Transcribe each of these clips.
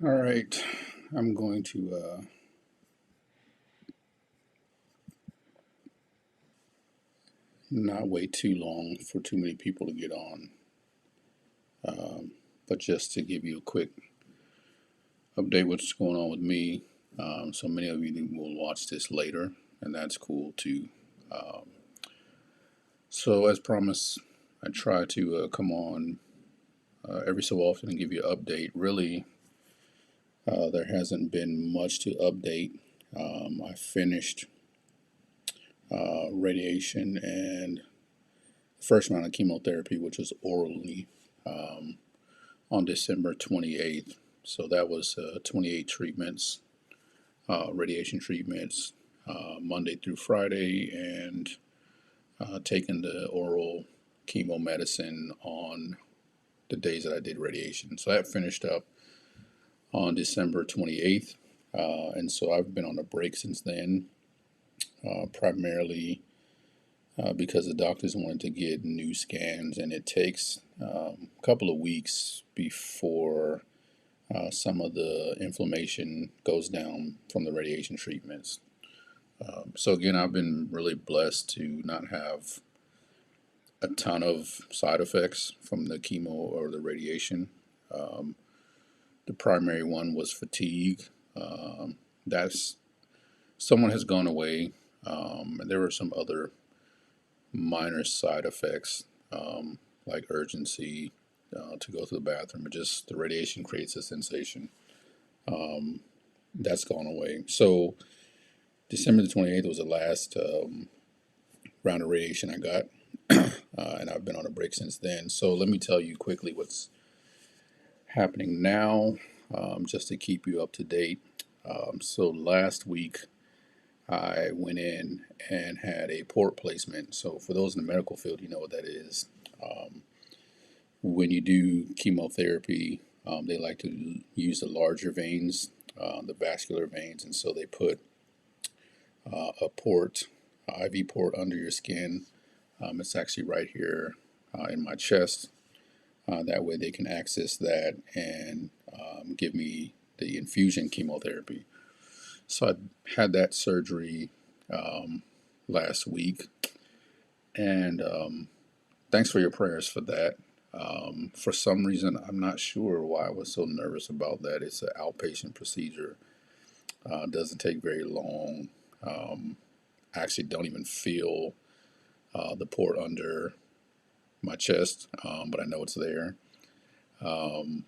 All right, I'm going to not wait too long for too many people to get on, but just to give you a quick update what's going on with me. So many of you will watch this later, and that's cool too. Um, so as promised, I try to come on every so often and give you an update. Really, there hasn't been much to update. I finished radiation and first round of chemotherapy, which was orally, um, on December 28th. So that was 28 treatments, radiation treatments, Monday through Friday, and taking the oral chemo medicine on the days that I did radiation. So that finished up on December 28th. And so I've been on a break since then, primarily because the doctors wanted to get new scans, and it takes a couple of weeks before some of the inflammation goes down from the radiation treatments. So again, I've been really blessed to not have a ton of side effects from the chemo or the radiation. Um, the primary one was fatigue. That's someone has gone away, and there were some other minor side effects, like urgency to go to the bathroom. But just the radiation creates a sensation. Um, that's gone away. So December the 28th was the last round of radiation I got, and I've been on a break since then. So let me tell you quickly what's happening now, just to keep you up to date. So last week I went in and had a port placement. So for those in the medical field, you know what that is. Um, when you do chemotherapy, they like to use the larger veins, the vascular veins, and so they put a port, IV port under your skin. It's actually right here in my chest. That way they can access that and give me the infusion chemotherapy. So I had that surgery um, last week, and thanks for your prayers for that. For some reason, I'm not sure why I was so nervous about that. It's an outpatient procedure. Doesn't take very long. I actually don't even feel the port under my chest, but I know it's there. Um,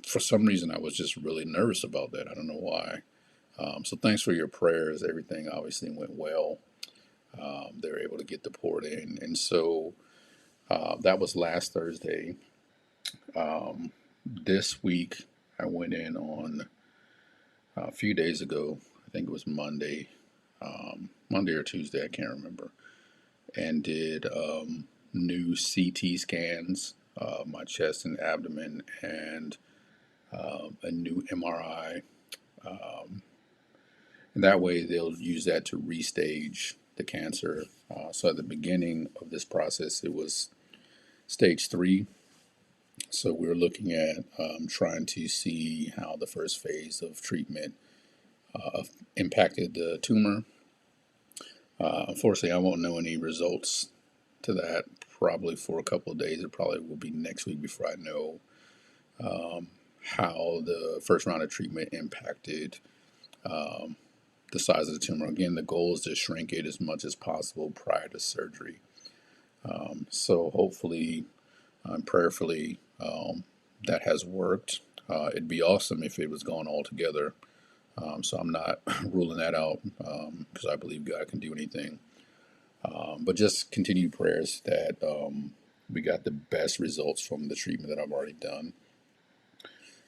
for some reason, I was just really nervous about that. I don't know why. So thanks for your prayers. Everything obviously went well. They were able to get the port in, and so that was last Thursday. This week, I went in on a few days ago. I think it was Monday, Monday or Tuesday. I can't remember. And did new CT scans, my chest and abdomen, and a new MRI. Um, and that way, they'll use that to restage the cancer. So at the beginning of this process, it was stage three. So we're looking at trying to see how the first phase of treatment impacted the tumor. Unfortunately, I won't know any results to that probably for a couple of days. It probably will be next week before I know how the first round of treatment impacted the size of the tumor. Again, the goal is to shrink it as much as possible prior to surgery. So hopefully, prayerfully, that has worked. It'd be awesome if it was gone altogether. So I'm not ruling that out because I believe God can do anything. But just continued prayers that we got the best results from the treatment that I've already done.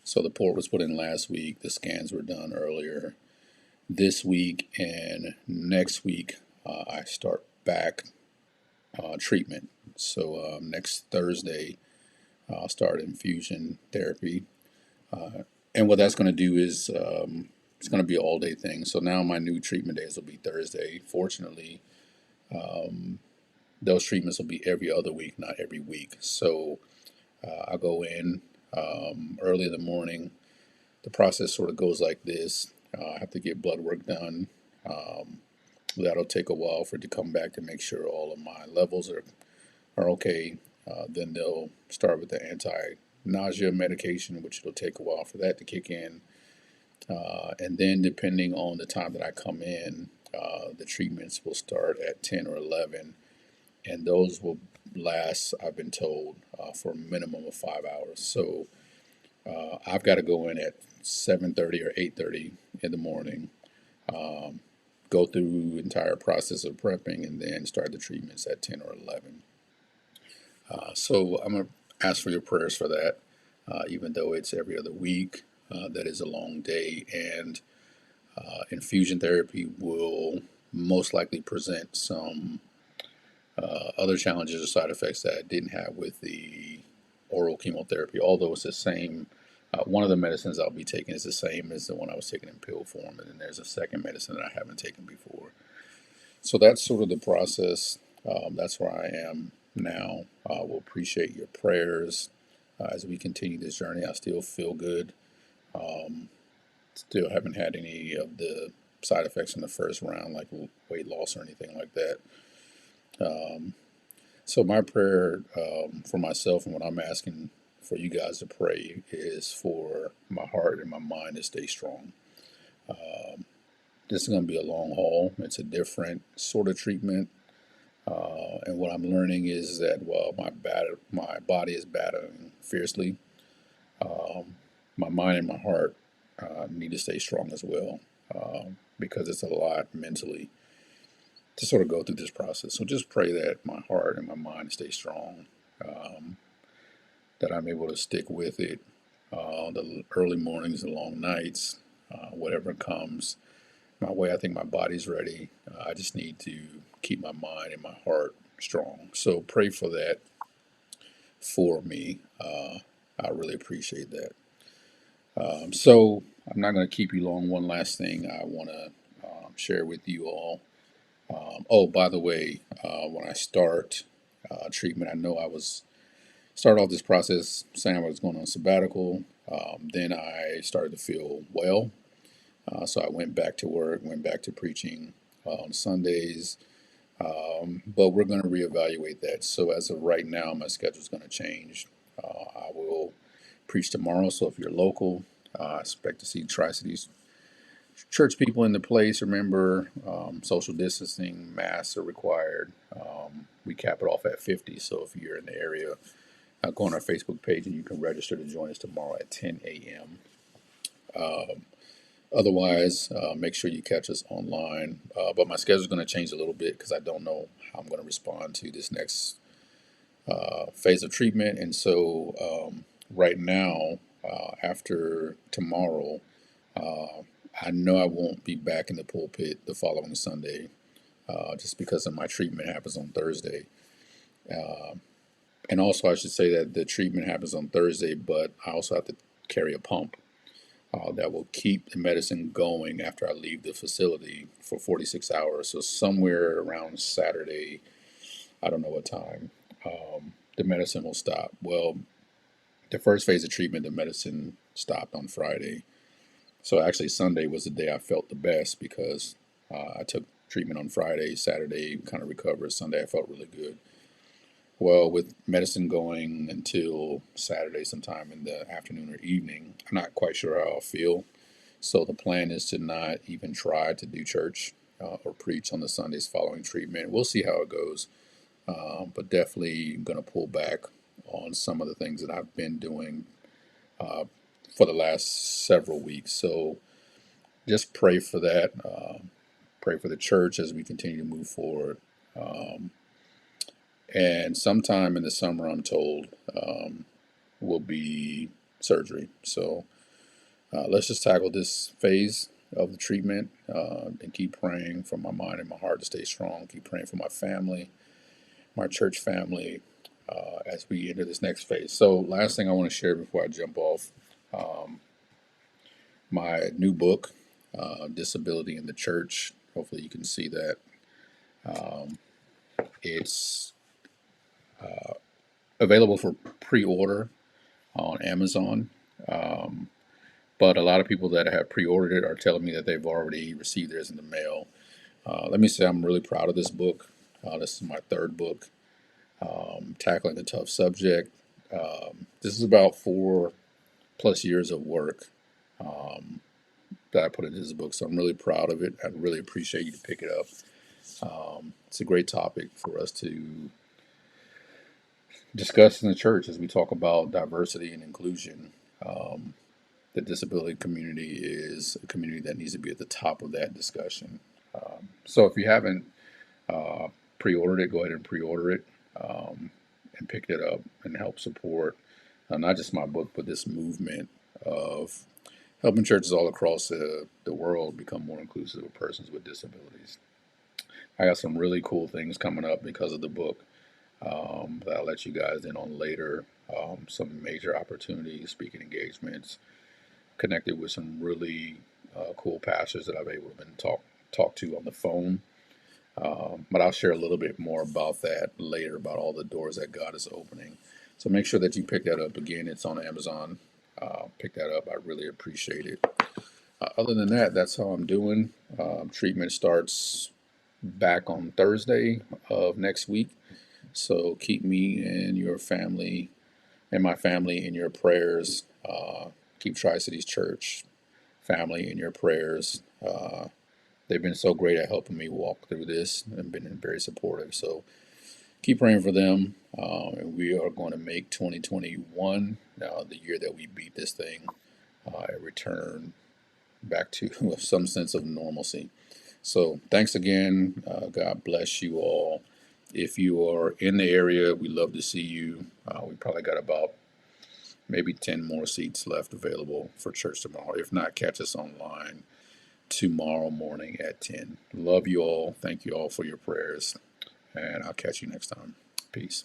So the port was put in last week. The scans were done earlier this week, and next week I start back treatment. So next Thursday I'll start infusion therapy, and what that's going to do is it's going to be an all day thing. So now my new treatment days will be Thursday. Fortunately, those treatments will be every other week, not every week. So I go in early in the morning, the process sort of goes like this. I have to get blood work done. Um, that'll take a while for it to come back to make sure all of my levels are okay. Then they'll start with the anti-nausea medication, which it'll take a while for that to kick in. And then, depending on the time that I come in, the treatments will start at 10 or 11, and those will last, I've been told, for a minimum of 5 hours. So I've got to go in at 7:30 or 8:30 in the morning, um, go through the entire process of prepping, and then start the treatments at 10 or 11. So I'm going to ask for your prayers for that, even though it's every other week. That is a long day, and infusion therapy will most likely present some other challenges or side effects that I didn't have with the oral chemotherapy, although it's the same. One of the medicines I'll be taking is the same as the one I was taking in pill form, and then there's a second medicine that I haven't taken before. So that's sort of the process. That's where I am now. We'll appreciate your prayers as we continue this journey. I still feel good. Um, Still haven't had any of the side effects in the first round, like weight loss or anything like that. Um, so my prayer for myself and what I'm asking for you guys to pray is for my heart and my mind to stay strong. Um, this is going to be a long haul. It's a different sort of treatment. And what I'm learning is that while my body is battling fiercely, um, my mind and my heart need to stay strong as well, because it's a lot mentally to sort of go through this process. So just pray that my heart and my mind stay strong, um, that I'm able to stick with it. The early mornings, the long nights, whatever comes my way, I think my body's ready. I just need to keep my mind and my heart strong. So pray for that for me. I really appreciate that. So I'm not going to keep you long. One last thing I want to share with you all. Oh, by the way, when I start treatment, I know I was started off this process saying I was going on sabbatical. Then I started to feel well, so I went back to work, went back to preaching on Sundays. But we're going to reevaluate that. So as of right now, my schedule is going to change. I will preach tomorrow. So if you're local, I expect to see Tri-Cities church people in the place. Remember, social distancing, masks are required. We cap it off at 50. So if you're in the area, go on our Facebook page and you can register to join us tomorrow at 10 a.m. Otherwise, make sure you catch us online. But my schedule is going to change a little bit because I don't know how I'm going to respond to this next phase of treatment. And so, right now, after tomorrow, uh, I know I won't be back in the pulpit the following Sunday, just because of my treatment happens on Thursday. Uh, and also, I should say that the treatment happens on Thursday, but I also have to carry a pump that will keep the medicine going after I leave the facility for 46 hours. So somewhere around Saturday, I don't know what time, the medicine will stop. Well, the first phase of treatment, the medicine stopped on Friday. So actually, Sunday was the day I felt the best because I took treatment on Friday, Saturday, kind of recovered. Sunday, I felt really good. Well, with medicine going until Saturday, sometime in the afternoon or evening, I'm not quite sure how I'll feel. So the plan is to not even try to do church or preach on the Sundays following treatment. We'll see how it goes, but definitely going to pull back on some of the things that I've been doing uh, for the last several weeks. So just pray for that. Pray for the church as we continue to move forward. Um, and sometime in the summer, I'm told, will be surgery. So let's just tackle this phase of the treatment and keep praying for my mind and my heart to stay strong. Keep praying for my family, my church family, as we enter this next phase. So, last thing I want to share before I jump off, um, my new book, Disability in the Church. Hopefully, you can see that. Um, it's available for pre order on Amazon. Um, but a lot of people that have pre-ordered it are telling me that they've already received theirs in the mail. Let me say I'm really proud of this book. This is my third book, tackling the tough subject. This is about 4+ years of work that I put into this book, so I'm really proud of it. I really appreciate you to pick it up. It's a great topic for us to discuss in the church as we talk about diversity and inclusion. The disability community is a community that needs to be at the top of that discussion. So if you haven't pre-ordered it, go ahead and pre-order it, and pick it up and help support not just my book, but this movement of helping churches all across the world become more inclusive of persons with disabilities. I got some really cool things coming up because of the book that I'll let you guys in on later. Some major opportunities, speaking engagements, connected with some really cool pastors that I've able to talk to on the phone. But I'll share a little bit more about that later, about all the doors that God is opening. So make sure that you pick that up. Again, it's on Amazon. Pick that up. I really appreciate it. Other than that, that's how I'm doing. Treatment starts back on Thursday of next week. So keep me and your family and my family in your prayers. Keep Tri-Cities Church family in your prayers. They've been so great at helping me walk through this and been very supportive. So keep praying for them. And we are going to make 2021 the year that we beat this thing and return back to some sense of normalcy. So thanks again. God bless you all. If you are in the area, we love to see you. We probably got about maybe 10 more seats left available for church tomorrow. If not, catch us online tomorrow morning at 10. Love you all. Thank you all for your prayers. And I'll catch you next time. Peace.